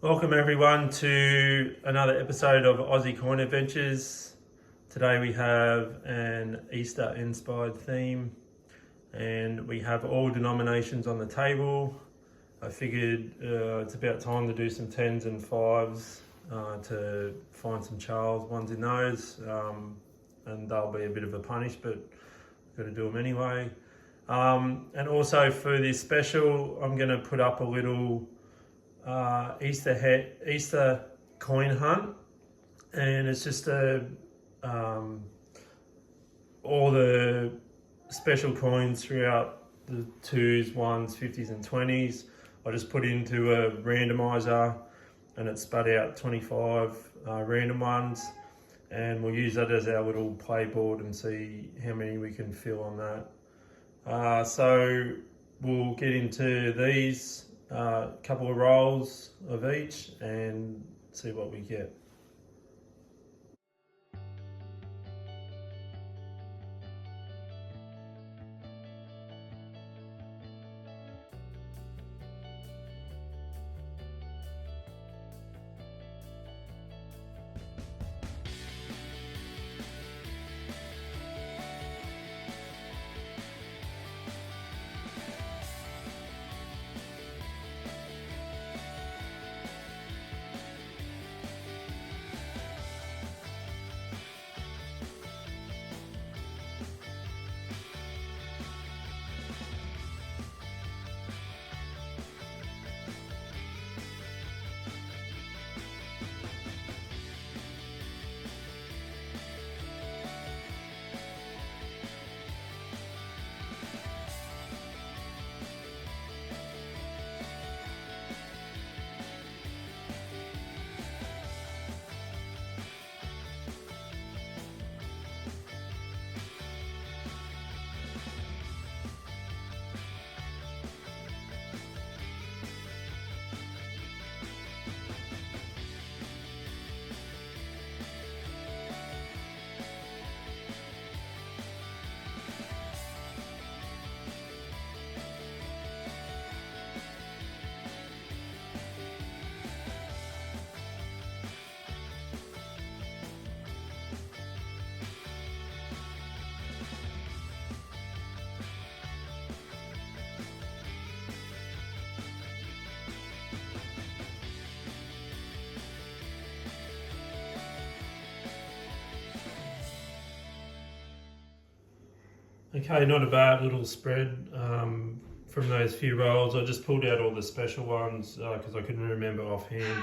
Welcome everyone to another episode of Aussie Coin Adventures. Today we have an Easter inspired theme and we have all denominations on the table. I figured it's about time to do some 10s and 5s to find some Charles ones in those, and they'll be a bit of a punish, but I've got to do them anyway. And also for this special, I'm going to put up a little Easter coin hunt, and it's just all the special coins throughout the 2s, 1s, 50s and 20s. I just put into a randomizer and it spat out 25 random ones, and we'll use that as our little play board and see how many we can fill on that. So we'll get into these couple of rolls of each and see what we get. Okay, not a bad little spread from those few rolls. I just pulled out all the special ones because I couldn't remember offhand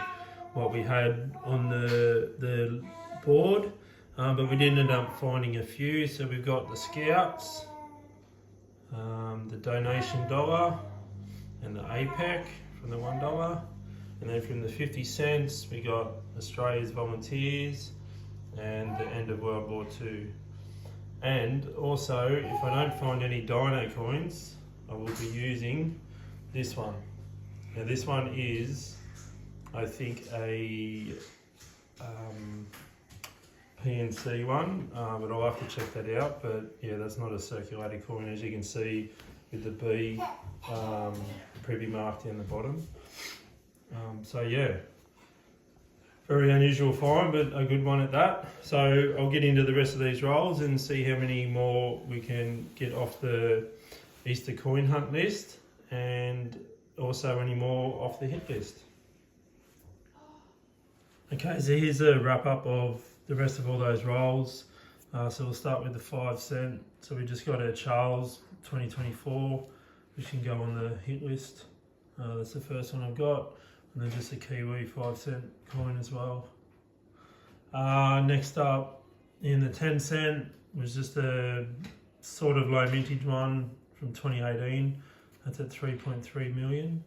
what we had on the board, but we did end up finding a few. So we've got the Scouts, the donation dollar, and the APEC from the $1, and then from the 50 cents we got Australia's Volunteers and the end of World War II. And also, if I don't find any dino coins, I will be using this one. Now this one is, I think, a PNC one, but I'll have to check that out. But yeah, that's not a circulated coin, as you can see with the B privy mark down the bottom. So yeah, very unusual find, but a good one at that. So I'll get into the rest of these rolls and see how many more we can get off the Easter coin hunt list, and also any more off the hit list. Okay, so here's a wrap up of the rest of all those rolls. So we'll start with the 5 cent. So we just got a Charles 2024, which can go on the hit list. That's the first one I've got. And then just a Kiwi 5 cent coin as well. Next up in the 10 cent was just a sort of low mintage one from 2018. That's at 3.3 million.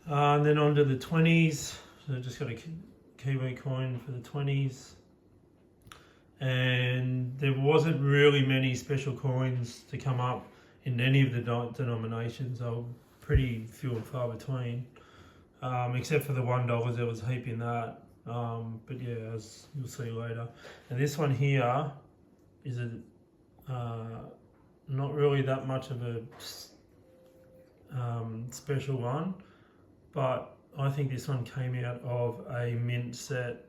And then on to the 20s. So just got a Kiwi coin for the 20s. And there wasn't really many special coins to come up in any of the denominations. They were pretty few and far between. Except for the $1, there was a heap in that. But yeah, as you'll see later. And this one here is not really that much of a special one, but I think this one came out of a mint set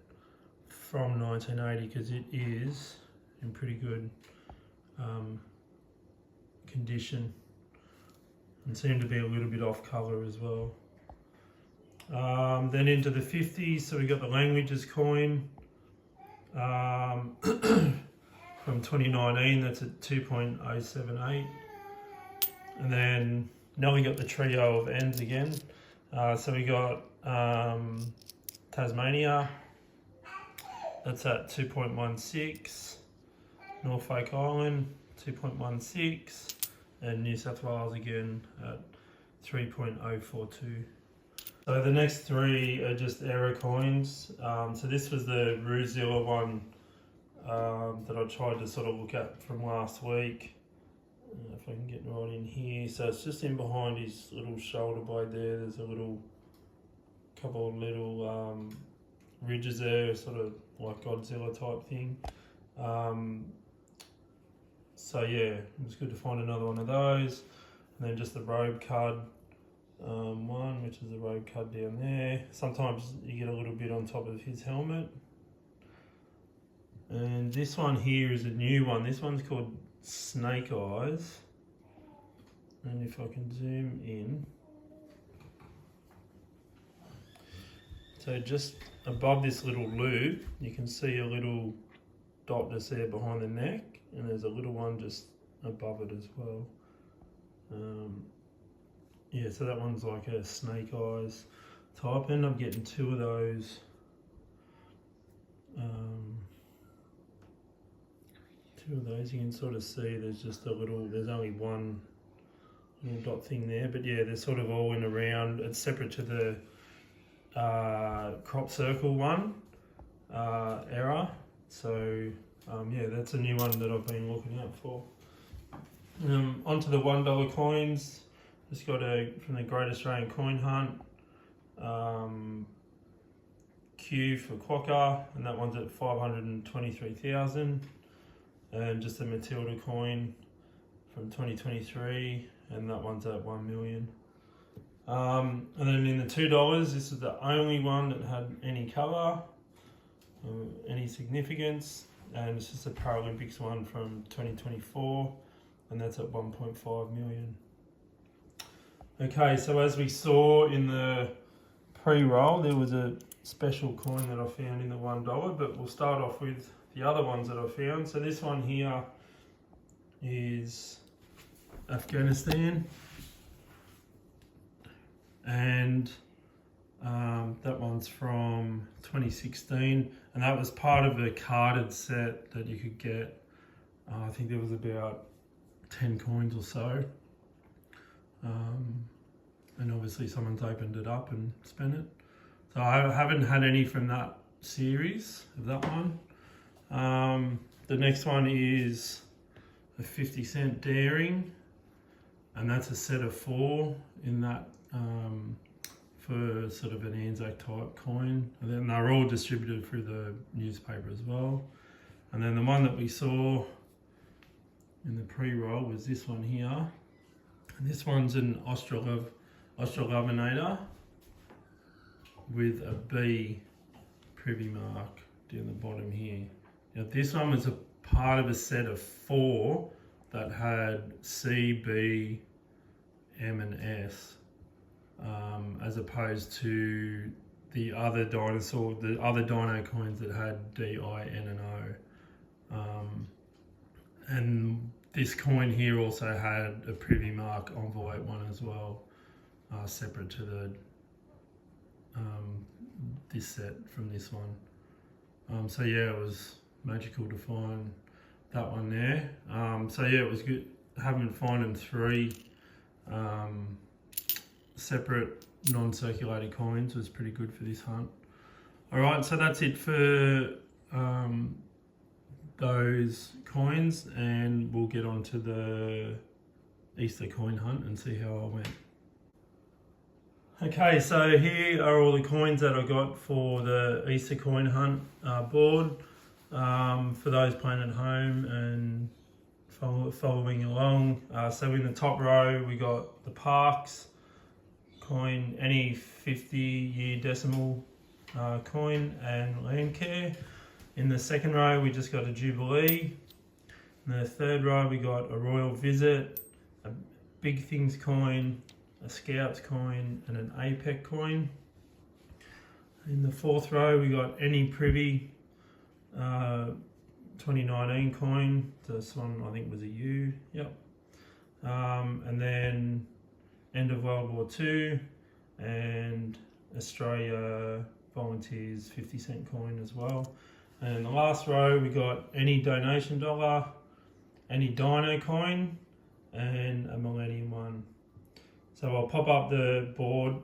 from 1980 because it is in pretty good condition and seemed to be a little bit off colour as well. Then into the 50s, so we got the Languages coin from 2019, that's at 2.078. And then now we got the trio of ends again. So we got Tasmania, that's at 2.16, Norfolk Island 2.16, and New South Wales again at 3.042. So the next three are just error coins. So this was the Ruzilla one that I tried to sort of look at from last week. If I can get right in here. So it's just in behind his little shoulder blade there. There's a couple of little ridges there, sort of like Godzilla type thing. So yeah, it was good to find another one of those. And then just the robe card one, which is the robe card down there. Sometimes you get a little bit on top of his helmet. And this one here is a new one. This one's called Snake Eyes. And if I can zoom in. So just above this little loop, you can see a little dot just there behind the neck, and there's a little one just above it as well. Yeah, so that one's like a Snake Eyes type. I end up getting two of those. You can sort of see there's just there's only one little dot thing there, but yeah, they're sort of all in a round. It's separate to the crop circle one error. So yeah, that's a new one that I've been looking out for. Onto the $1 coins. Just got from the Great Australian Coin Hunt. Q for Quokka, and that one's at 523,000. And just a Matilda coin from 2023, and that one's at 1 million. And then in the $2, this is the only one that had any colour, any significance, and it's just a Paralympics one from 2024, and that's at 1.5 million. Okay, so as we saw in the pre-roll, there was a special coin that I found in the $1, but we'll start off with the other ones that I found. So this one here is Afghanistan, and that one's from 2016, and that was part of a carded set that you could get. I think there was about 10 coins or so, and obviously someone's opened it up and spent it. So I haven't had any from that series of that one. The next one is a 50-cent Daring, and that's a set of 4 in that for sort of an Anzac type coin, and then they're all distributed through the newspaper as well. And then the one that we saw in the pre-roll was this one here, and this one's an Australavator with a B privy mark down the bottom here. Now this one was a part of a set of 4 that had C, B, M and S, as opposed to the other dino coins that had D, I, N and O. And this coin here also had a privy mark envelope one as well, separate to the this set from this one. So yeah, it was magical to find that one there. So yeah, it was good having finding 3 separate non-circulating coins was pretty good for this hunt. Alright, so that's it for those coins, and we'll get on to the Easter coin hunt and see how I went. Okay, so here are all the coins that I got for the Easter coin hunt board. For those playing at home and following along. So in the top row we got the Parks coin, any 50-year decimal coin, and Landcare. In the second row we just got a Jubilee. In the third row we got a Royal Visit, a Big Things coin, a Scouts coin, and an APEC coin. In the fourth row we got any Privy 2019 coin. This one I think was a U. Yep. And then end of World War II and Australia Volunteers 50-cent coin as well. And in the last row we got any donation dollar, any Dino coin, and a Millennium one. So I'll pop up the board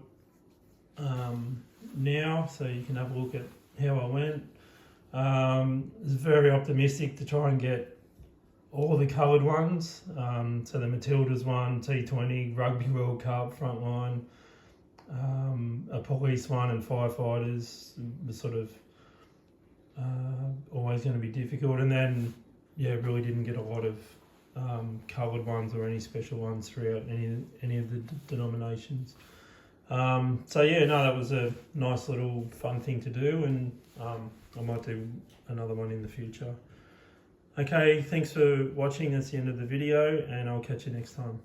now so you can have a look at how I went. I was very optimistic to try and get all the coloured ones. So the Matildas one, T20, Rugby World Cup, Frontline, a Police one, and Firefighters was sort of always going to be difficult. And then, yeah, really didn't get a lot of coloured ones or any special ones throughout any of the denominations. So yeah, no, that was a nice little fun thing to do, and I might do another one in the future. Okay, thanks for watching. That's the end of the video, and I'll catch you next time.